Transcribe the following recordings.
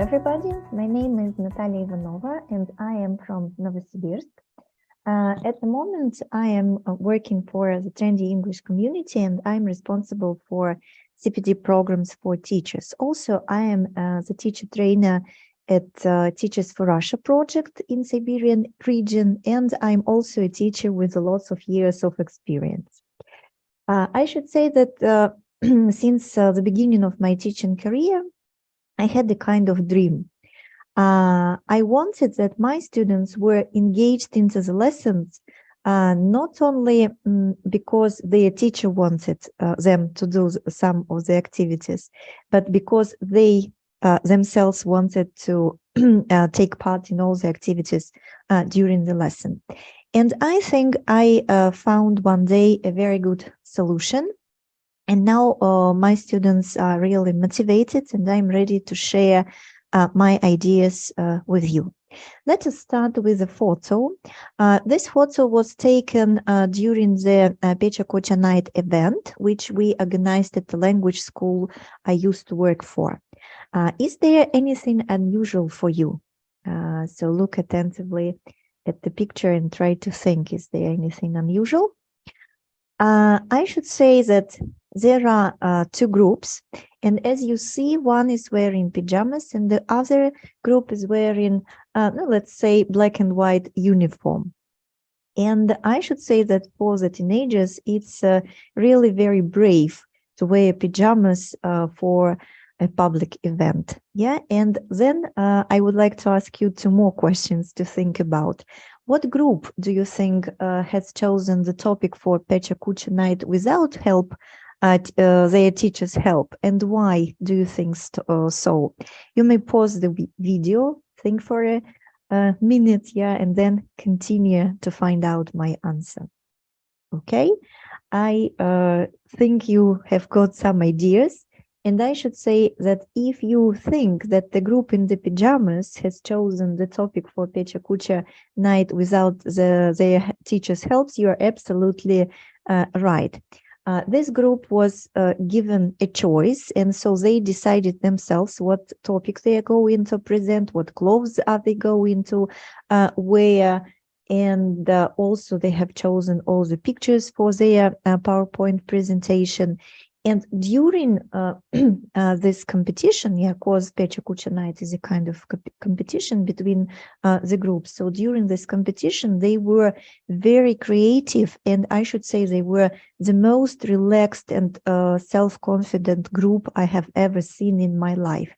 everybody, my name is Natalia Ivanova and I am from Novosibirsk. At the moment, I am working for the Trendy English community and I'm responsible for CPD programs for teachers. Also, I am the teacher trainer at Teachers for Russia project in Siberian region, and I'm also a teacher with lots of years of experience. I should say that since the beginning of my teaching career, I had a kind of dream. I wanted that my students were engaged into the lessons, not only because their teacher wanted them to do some of the activities, but because they themselves wanted to take part in all the activities during the lesson. And I think I found one day a very good solution. And now my students are really motivated and I'm ready to share my ideas with you. Let us start with a photo. This photo was taken during the Pecha Kocha Night event, which we organized at the language school I used to work for. Is there anything unusual for you? So look attentively at the picture and try to think, is there anything unusual? I should say that there are two groups, and as you see, one is wearing pajamas and the other group is wearing, let's say, black and white uniform. And I should say that for the teenagers, it's really very brave to wear pajamas for a public event. Yeah, and then I would like to ask you two more questions to think about. What group do you think has chosen the topic for Pecha Kocha Night without help, their teacher's help, and why do you think so? You may pause the video, think for a minute, yeah, and then continue to find out my answer. Okay, I think you have got some ideas. And I should say that if you think that the group in the pajamas has chosen the topic for Pecha Kocha Night without their teacher's help, you are absolutely right. This group was given a choice, and so they decided themselves what topic they are going to present, what clothes are they going to wear, and also they have chosen all the pictures for their PowerPoint presentation. And during this competition, yeah, because Pecha Kocha Night is a kind of competition between the groups. So during this competition, they were very creative, and I should say they were the most relaxed and self-confident group I have ever seen in my life.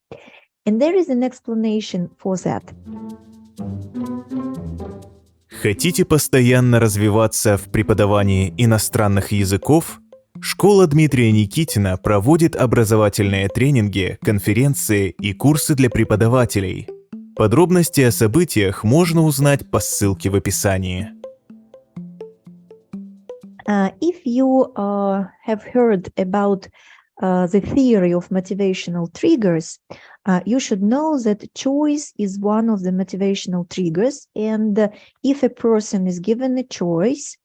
And there is an explanation for that. Хотите постоянно развиваться в преподавании иностранных языков? Школа Дмитрия Никитина проводит образовательные тренинги, конференции и курсы для преподавателей. Подробности о событиях можно узнать по ссылке в описании. If you have heard about the theory of motivational triggers, you should know that choice is one of the motivational triggers. And if a person is given a choice,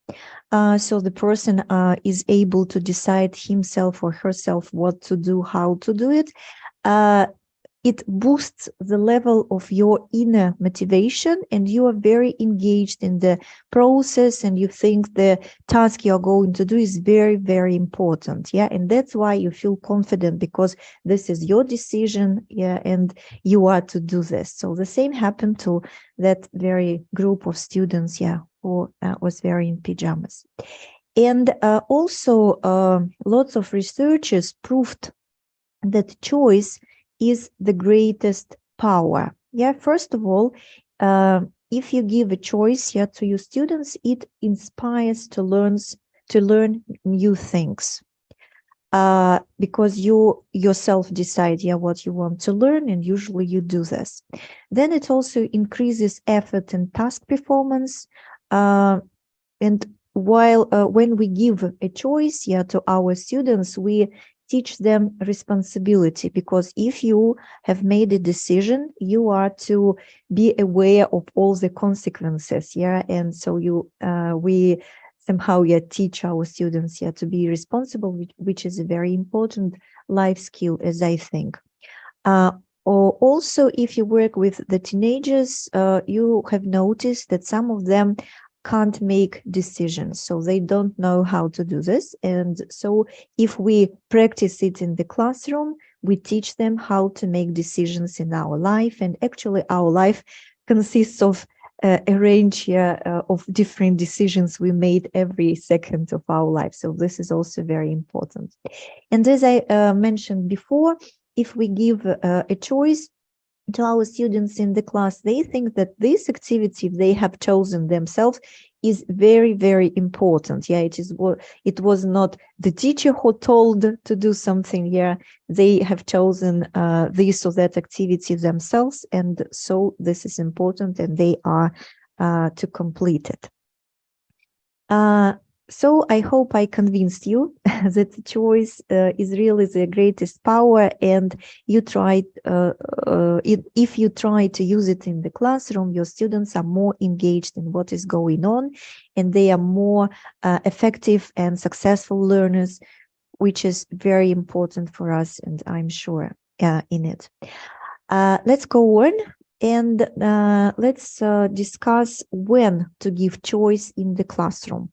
so the person is able to decide himself or herself what to do, how to do it, it boosts the level of your inner motivation and you are very engaged in the process and you think the task you are going to do is very, very important. Yeah, and that's why you feel confident because this is your decision, yeah, and you are to do this. So the same happened to that very group of students, yeah, who was wearing pajamas. And also lots of researchers proved that choice is the greatest power. Yeah, first of all, if you give a choice, yeah, to your students, it inspires to learn new things. Because you yourself decide, yeah, what you want to learn, and usually you do this. Then it also increases effort and task performance. And while when we give a choice, yeah, to our students, we teach them responsibility, because if you have made a decision, you are to be aware of all the consequences, yeah, and so we somehow teach our students to be responsible, which is a very important life skill, as I think. Or also, if you work with the teenagers, you have noticed that some of them can't make decisions, so they don't know how to do this. And so if we practice it in the classroom, we teach them how to make decisions in our life. And actually our life consists of a range here of different decisions we made every second of our life. So this is also very important. And as I mentioned before, if we give a choice to our students in the class, they think that this activity they have chosen themselves is very, very important. Yeah, it was not the teacher who told to do something. Yeah, they have chosen this or that activity themselves, and so this is important, and they are to complete it. So I hope I convinced you that the choice is really the greatest power, and you try, if you try to use it in the classroom, your students are more engaged in what is going on, and they are more effective and successful learners, which is very important for us, and I'm sure in it. Let's go on, and let's discuss when to give choice in the classroom.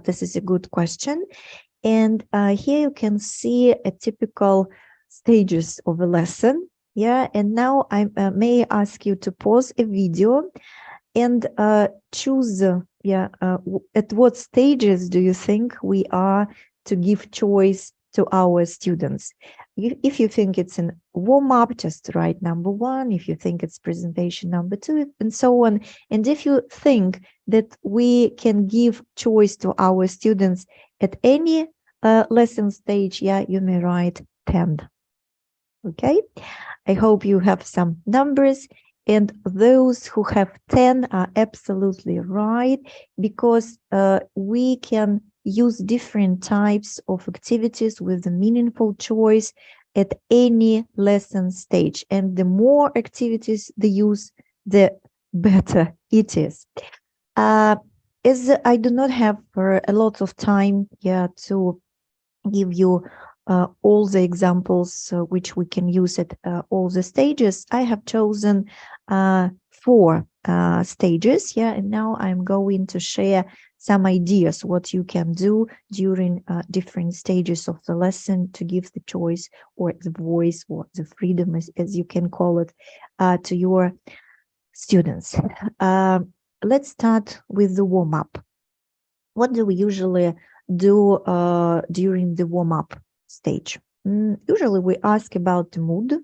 This is a good question. And here you can see a typical stages of a lesson. Yeah, and now I may ask you to pause a video and choose, at what stages do you think we are to give choice to our students? If you think it's an warm-up, just write number 1. If you think it's presentation number 2, and so on. And if you think that we can give choice to our students at any lesson stage, yeah, you may write 10. Okay, I hope you have some numbers, and those who have 10 are absolutely right, because we can use different types of activities with a meaningful choice at any lesson stage. And the more activities they use, the better it is. As I do not have a lot of time to give you all the examples which we can use at all the stages, I have chosen 4 stages. Yeah, and now I'm going to share some ideas what you can do during different stages of the lesson to give the choice or the voice or the freedom, as you can call it, to your students. Let's start with the warm-up. What do we usually do during the warm-up stage? Usually we ask about the mood.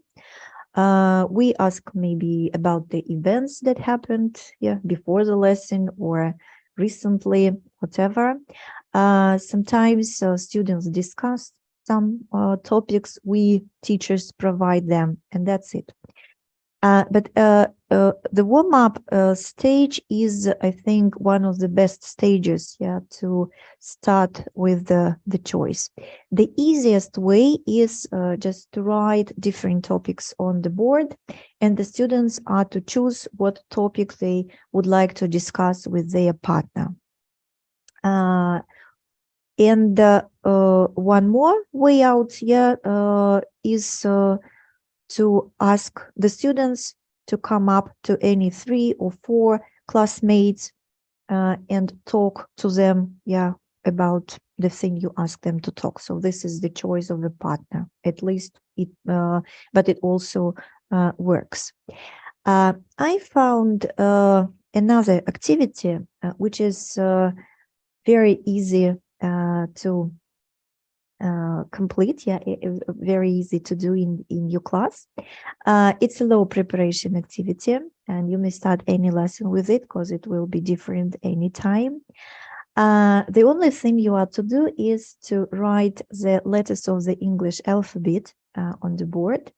We ask maybe about the events that happened before the lesson or recently, whatever. Sometimes students discuss some topics we teachers provide them, and that's it. But the warm-up stage is, I think, one of the best stages to start with the choice. The easiest way is just to write different topics on the board, and the students are to choose what topic they would like to discuss with their partner. And one more way out is to ask the students to come up to any 3 or 4 classmates and talk to them about the thing you ask them to talk. So this is the choice of the partner, at least it but it also works. I found another activity which is very easy to complete, very easy to do in your class. It's a low preparation activity, and you may start any lesson with it because it will be different anytime. The only thing you are to do is to write the letters of the English alphabet on the board,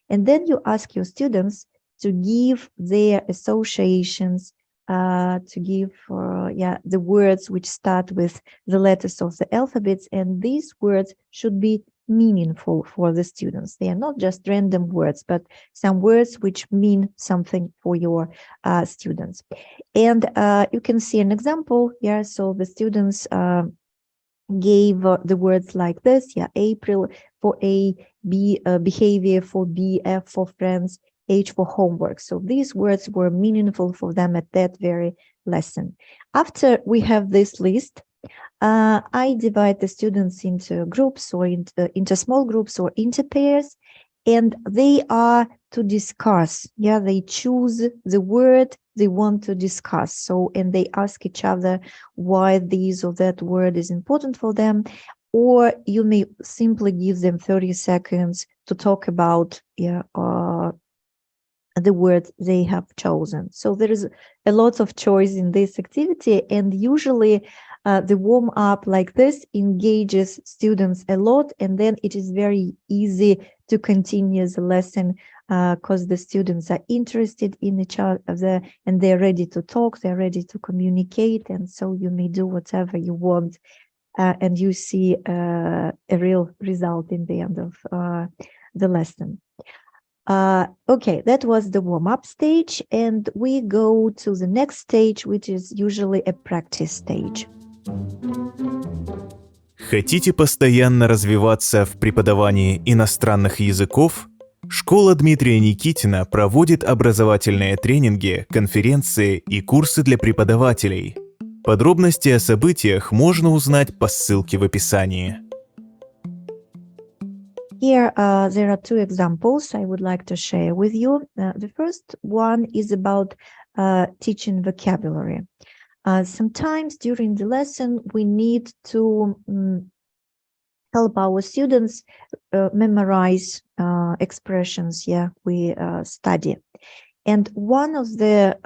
and then you ask your students to give their associations, to give the words which start with the letters of the alphabets, and these words should be meaningful for the students. They are not just random words, but some words which mean something for your students. And you can see an example here. So the students gave the words like this, April, for A, B, behavior for B, F for friends, H for homework. So these words were meaningful for them at that very lesson. After we have this list, I divide the students into groups or into small groups or into pairs, and they are to discuss. Yeah, they choose the word they want to discuss. So, and they ask each other why this or that word is important for them. Or you may simply give them 30 seconds to talk about the words they have chosen. So there is a lot of choice in this activity, and usually the warm-up like this engages students a lot, and then it is very easy to continue the lesson because the students are interested in each other and they're ready to talk, they're ready to communicate, and so you may do whatever you want and you see a real result in the end of the lesson. Okay, that was the warm-up stage, and we go to the next stage, which is usually a practice stage. Хотите постоянно развиваться в преподавании иностранных языков? Школа Дмитрия Никитина проводит образовательные тренинги, конференции и курсы для преподавателей. Подробности о событиях можно узнать по ссылке в описании. Here, there are two examples I would like to share with you. The first one is about teaching vocabulary. Sometimes during the lesson, we need to help our students memorize expressions we study. And one of the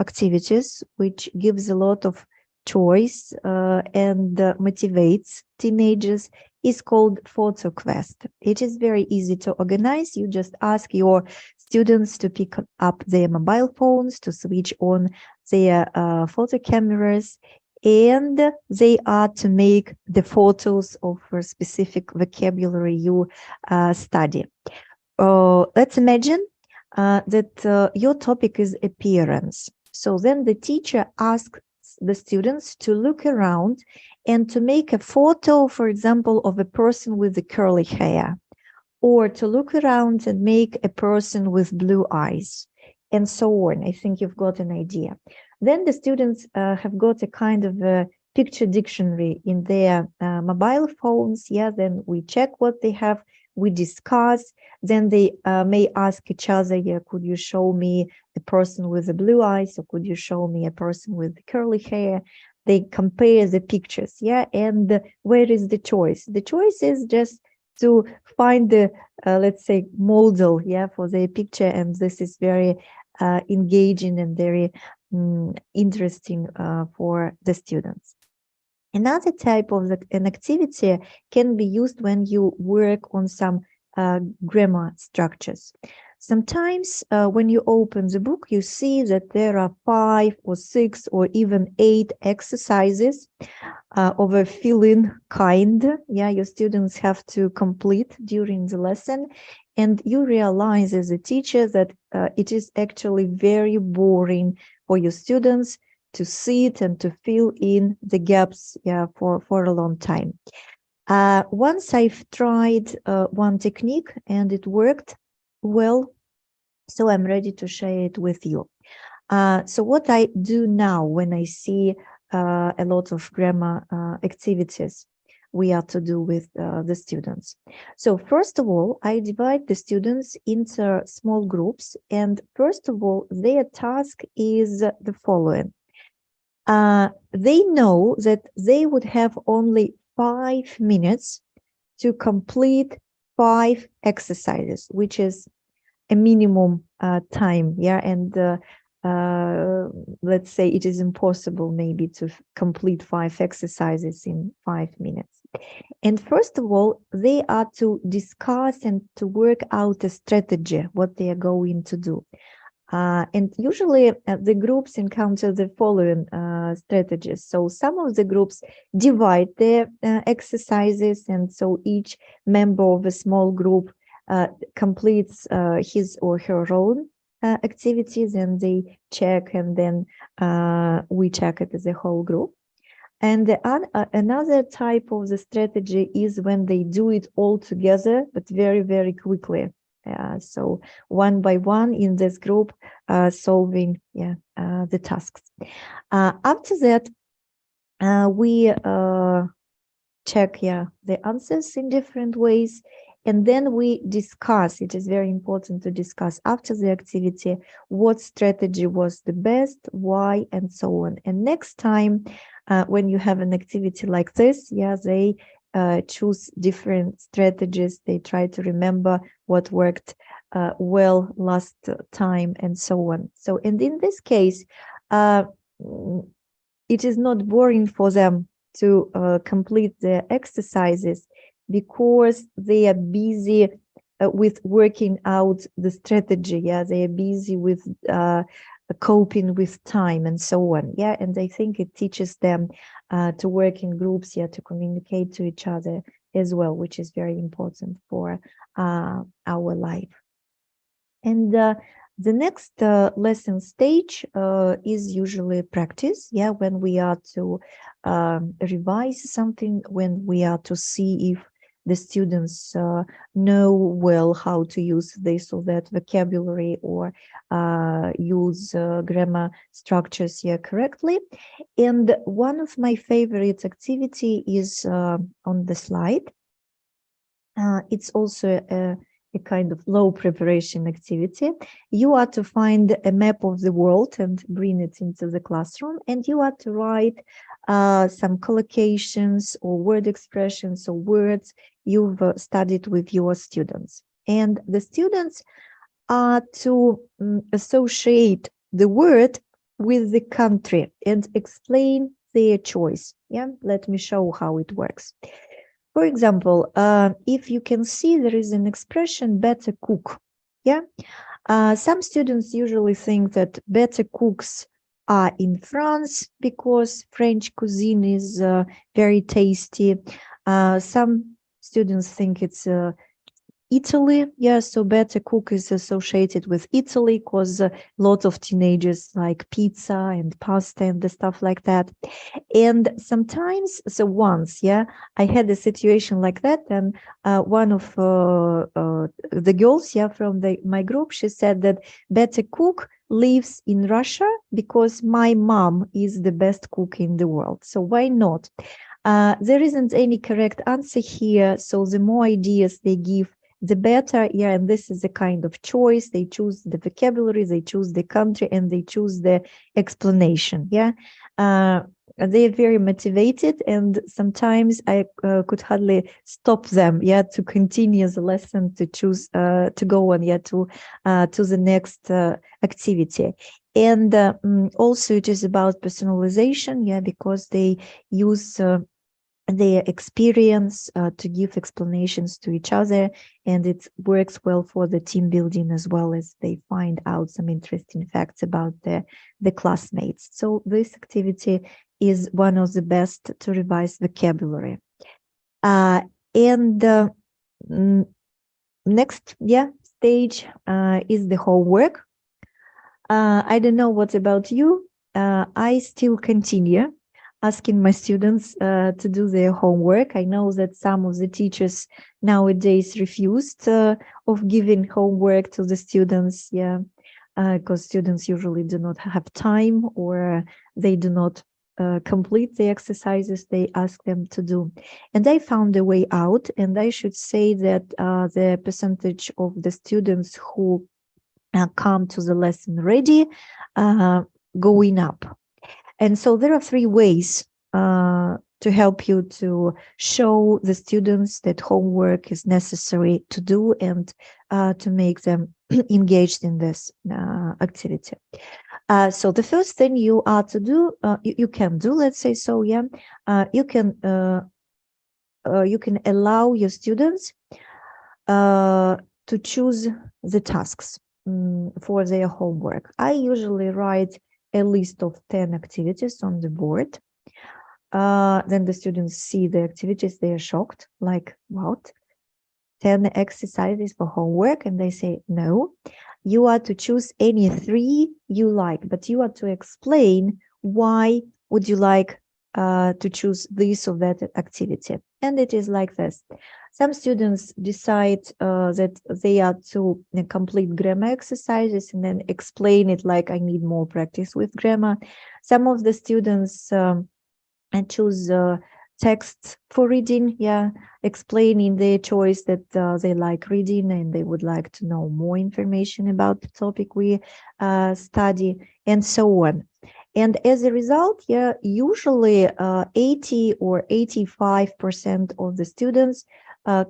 activities which gives a lot of choice and motivates teenagers is called photo quest. It is very easy to organize. You just ask your students to pick up their mobile phones, to switch on their photo cameras, and they are to make the photos of a specific vocabulary you study. Let's imagine that your topic is appearance. So then the teacher asks the students to look around and to make a photo, for example, of a person with the curly hair, or to look around and make a person with blue eyes, and so on. I think you've got an idea. Then the students have got a kind of a picture dictionary in their mobile phones. Yeah, then we check what they have, we discuss, then they may ask each other, yeah, could you show me a person with the blue eyes, or could you show me a person with the curly hair? They compare the pictures, yeah, and where is the choice? The choice is just to find the, let's say, model, yeah, for their picture, and this is very engaging and very interesting for the students. Another type of an activity can be used when you work on some grammar structures. Sometimes when you open the book, you see that there are 5 or 6 or even 8 exercises of a fill-in kind. Yeah, your students have to complete during the lesson. And you realize as a teacher that it is actually very boring for your students to sit and to fill in the gaps for a long time. Once I've tried one technique and it worked well, so I'm ready to share it with you. So what I do now when I see a lot of grammar activities we are to do with the students. So first of all, I divide the students into small groups, and first of all, their task is the following. They know that they would have only 5 minutes to complete 5 exercises, which is a minimum time, and let's say it is impossible maybe to complete 5 exercises in 5 minutes. And first of all, they are to discuss and to work out a strategy, what they are going to do. And usually the groups encounter the following strategies. So some of the groups divide their exercises, and so each member of a small group completes his or her own activities, and they check, and then we check it as a whole group. And another type of the strategy is when they do it all together, but very, very quickly. So one by one in this group, solving the tasks. After that, we check the answers in different ways, and then we discuss. It is very important to discuss after the activity what strategy was the best, why, and so on. And next time when you have an activity like this, they choose different strategies. They try to remember what worked well last time, and so on. So, and in this case, it is not boring for them to complete the exercises because they are busy with working out the strategy. They are busy with coping with time and so on. And I think it teaches them to work in groups, to communicate to each other as well, which is very important for our life. And the next lesson stage is usually practice, when we are to revise something, when we are to see if the students know well how to use this or that vocabulary or use grammar structures correctly. And one of my favorite activity is on the slide. It's also a kind of low preparation activity. You are to find a map of the world and bring it into the classroom, and you are to write some collocations or word expressions or words you've studied with your students. And the students are to associate the word with the country and explain their choice. Let me show how it works. For example, if you can see, there is an expression better cook. Some students usually think that better cooks are in France because French cuisine is very tasty. Some students think it's Italy, so better cook is associated with Italy because a lot of teenagers like pizza and pasta and the stuff like that. And sometimes, so once, I had a situation like that, and one of the girls, from my group, she said that better cook lives in Russia because my mom is the best cook in the world. So why not? There isn't any correct answer here. So the more ideas they give, the better. And this is a kind of choice. They choose the vocabulary, they choose the country, and they choose the explanation. They are very motivated, and sometimes I could hardly stop them to continue the lesson, to choose to go on to the next activity. And also it is about personalization, because they use their experience to give explanations to each other, and it works well for the team building as well, as they find out some interesting facts about the classmates. So this activity is one of the best to revise vocabulary. And next stage is the homework. I don't know what about you. I still continue asking my students to do their homework. I know that some of the teachers nowadays refused of giving homework to the students, because students usually do not have time, or they do not complete the exercises they ask them to do. And I found a way out, and I should say that the percentage of the students who come to the lesson ready going up. And so there are three ways to help you to show the students that homework is necessary to do, and to make them engaged in this activity. So the first thing you are to do, you can do, let's say so, you can allow your students to choose the tasks for their homework. I usually write a list of 10 activities on the board. Then the students see the activities, they are shocked, like, what? 10 exercises for homework? And they say, no, you are to choose any 3 you like, but you are to explain why would you like to choose this or that activity. And it is like this. Some students decide that they are to complete grammar exercises and then explain it like I need more practice with grammar. Some of the students choose texts for reading, explaining their choice that they like reading and they would like to know more information about the topic we study, and so on. And as a result, usually 80 or 85% of the students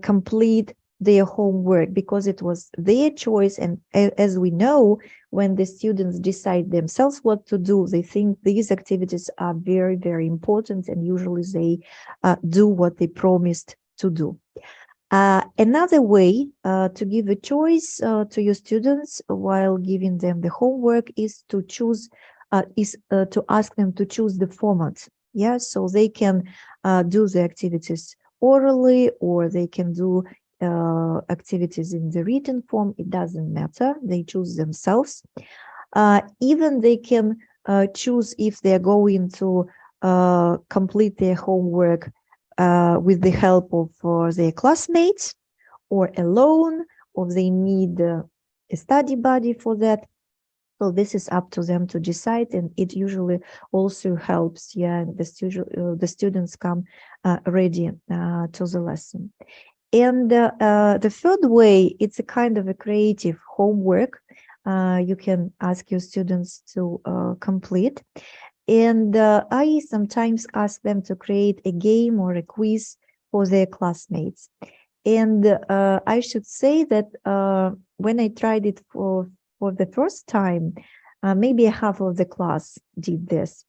complete their homework because it was their choice. And as we know, when the students decide themselves what to do, they think these activities are very, very important, and usually they do what they promised to do. Another way to give a choice to your students while giving them the homework is to choose, to ask them to choose the format. So they can do the activities orally, or they can do activities in the written form. It doesn't matter. They choose themselves. Even they can choose if they're going to complete their homework with the help of their classmates, or alone, or they need a study buddy for that. So this is up to them to decide, and it usually also helps the students come ready to the lesson. And the third way, it's a kind of a creative homework you can ask your students to complete. And I sometimes ask them to create a game or a quiz for their classmates. And I should say that when I tried it for the first time, maybe half of the class did this.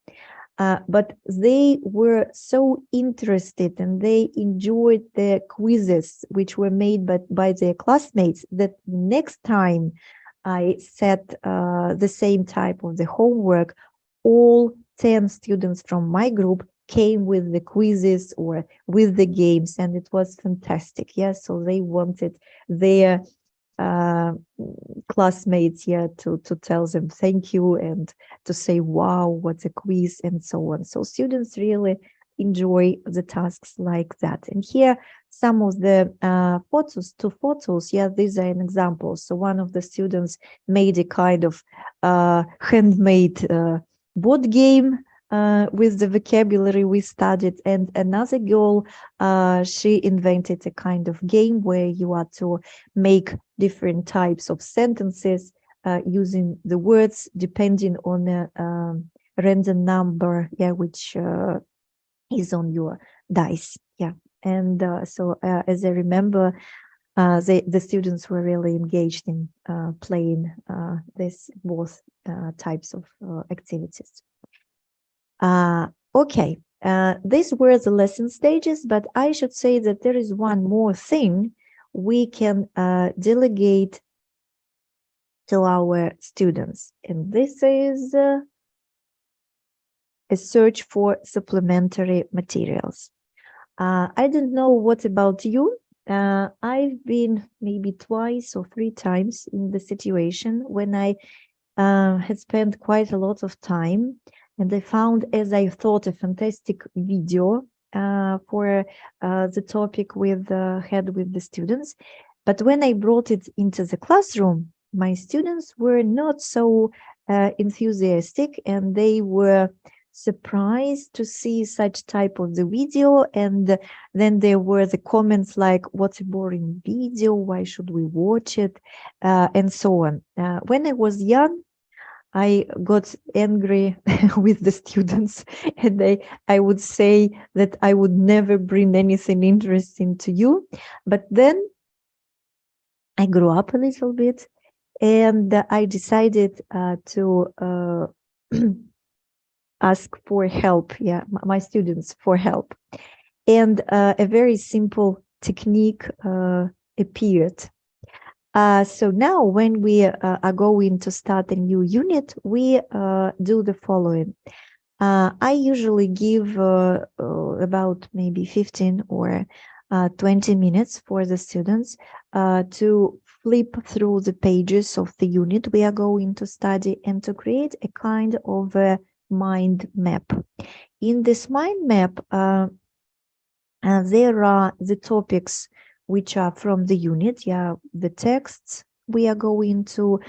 But they were so interested and they enjoyed the quizzes which were made by their classmates that next time I set the same type of the homework, all 10 students from my group came with the quizzes or with the games, and it was fantastic. So they wanted their classmates to tell them thank you and to say wow, what a quiz, and so on. So students really enjoy the tasks like that. And here some of the two photos, these are an example. So one of the students made a kind of handmade board game with the vocabulary we studied, and another girl, she invented a kind of game where you are to make different types of sentences using the words depending on a random number, which is on your dice. And so as I remember, the students were really engaged in playing this both types of activities. Okay, these were the lesson stages, but I should say that there is one more thing we can delegate to our students, and this is a search for supplementary materials. I don't know what about you. I've been maybe twice or three times in the situation when I had spent quite a lot of time, and I found, as I thought, a fantastic video for the topic had with the students. But when I brought it into the classroom, my students were not so enthusiastic, and they were surprised to see such type of the video. And then there were the comments like, what a boring video, why should we watch it, and so on. When I was young, I got angry with the students, and I would say that I would never bring anything interesting to you. But then I grew up a little bit, and I decided to ask for help, my students for help. And a very simple technique appeared. So now when we are going to start a new unit, we do the following. I usually give about maybe 15 or 20 minutes for the students to flip through the pages of the unit we are going to study and to create a kind of a mind map. in this mind map, there are the topics which are from the unit, the texts we are going to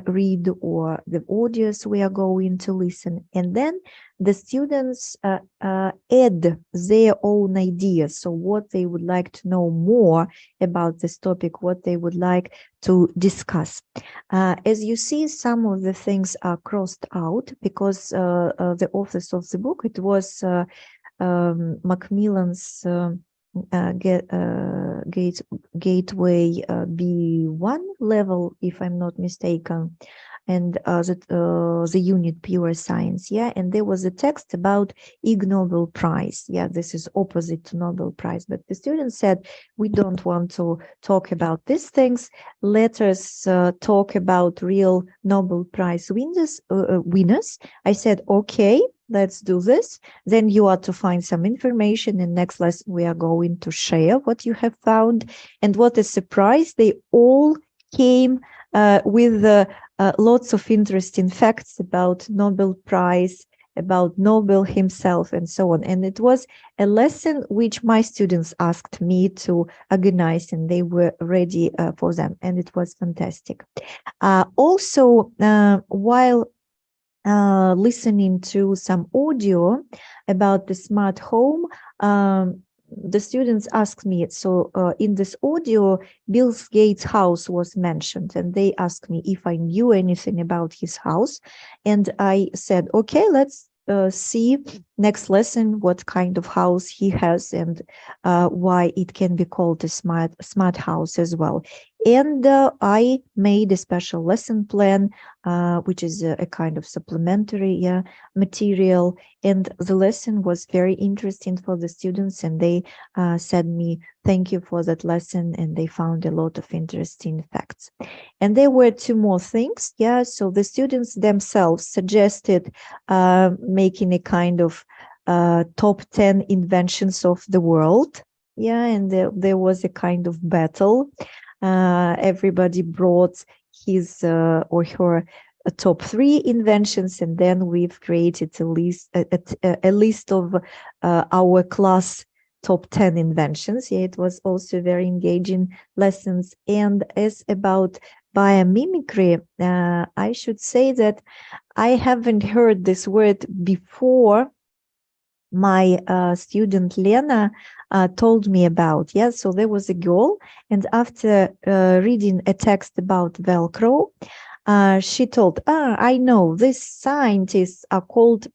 read, or the audios we are going to listen. And then the students add their own ideas. So what they would like to know more about this topic, what they would like to discuss. As you see, some of the things are crossed out because the authors of the book, it was Macmillan's Gateway B1 level, if I'm not mistaken, and the unit Pure Science, and there was a text about Ig Nobel Prize. This is opposite to Nobel Prize, but the students said, we don't want to talk about these things. Let us talk about real Nobel Prize winners. I said, okay, let's do this. Then you are to find some information. In next lesson, we are going to share what you have found. And what a surprise, they all came with lots of interesting facts about Nobel Prize, about Nobel himself, and so on. And it was a lesson which my students asked me to organize, and they were ready for them. And it was fantastic. Also, while listening to some audio about the smart home, the students asked me, so in this audio, Bill Gates' house was mentioned, and they asked me if I knew anything about his house. And I said, okay, let's see next lesson what kind of house he has and why it can be called a smart house as well. And I made a special lesson plan, which is a kind of supplementary material. And the lesson was very interesting for the students, and they said me, thank you for that lesson, and they found a lot of interesting facts. And there were two more things, so the students themselves suggested making a kind of top 10 inventions of the world, and there was a kind of battle. Everybody brought his or her top 3 inventions, and then we've created a list of our class top 10 inventions. It was also very engaging lessons. And as about biomimicry, I should say that I haven't heard this word before. My student Lena told me about. So there was a girl, and after reading a text about Velcro, she told, I know this scientists are called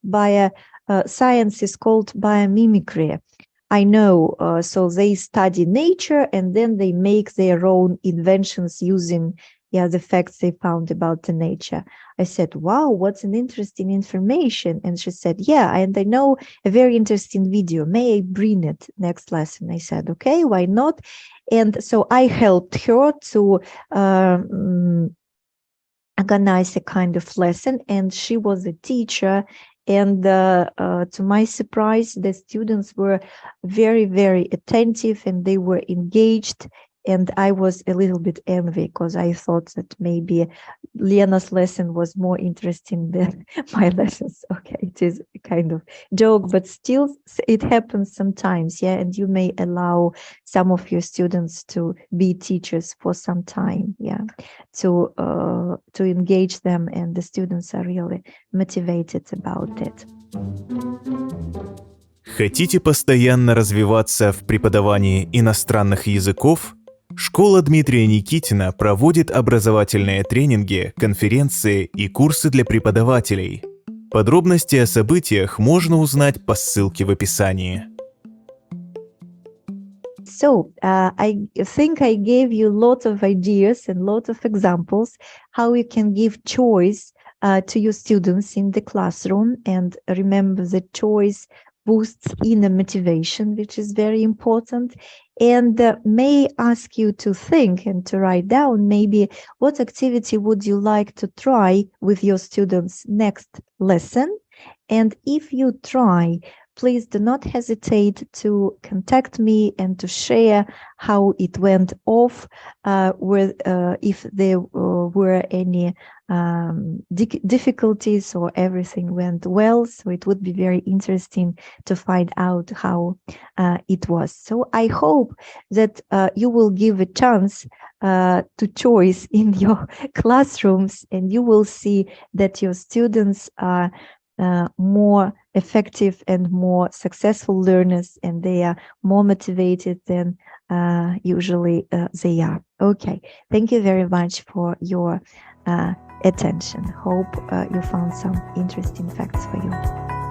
science is called biomimicry. I know, so they study nature and then they make their own inventions using the facts they found about the nature. I said, wow, what's an interesting information. And she said, and I know a very interesting video. May I bring it next lesson? I said, okay, why not? And so I helped her to organize a kind of lesson, and she was a teacher. And to my surprise, the students were very, very attentive, and they were engaged. And I was a little bit envy because I thought that maybe Lena's lesson was more interesting than my lessons. Okay, it is a kind of joke, but still it happens sometimes, and you may allow some of your students to be teachers for some time, to engage them, and the students are really motivated about it. Хотите постоянно развиваться в преподавании иностранных языков? Школа Дмитрия Никитина проводит образовательные тренинги, конференции и курсы для преподавателей. Подробности о событиях можно узнать по ссылке в описании. So I think I gave you lots of ideas and lots of examples how you can give choice to your students in the classroom. And remember, the choice boosts inner motivation, which is very important. And may ask you to think and to write down maybe what activity would you like to try with your students next lesson. And if you try, please do not hesitate to contact me and to share how it went off, if there were any difficulties or everything went well. So it would be very interesting to find out how it was. So I hope that you will give a chance to choice in your classrooms, and you will see that your students are more effective and more successful learners, and they are more motivated than usually they are. Okay, thank you very much for your attention. Hope you found some interesting facts for you.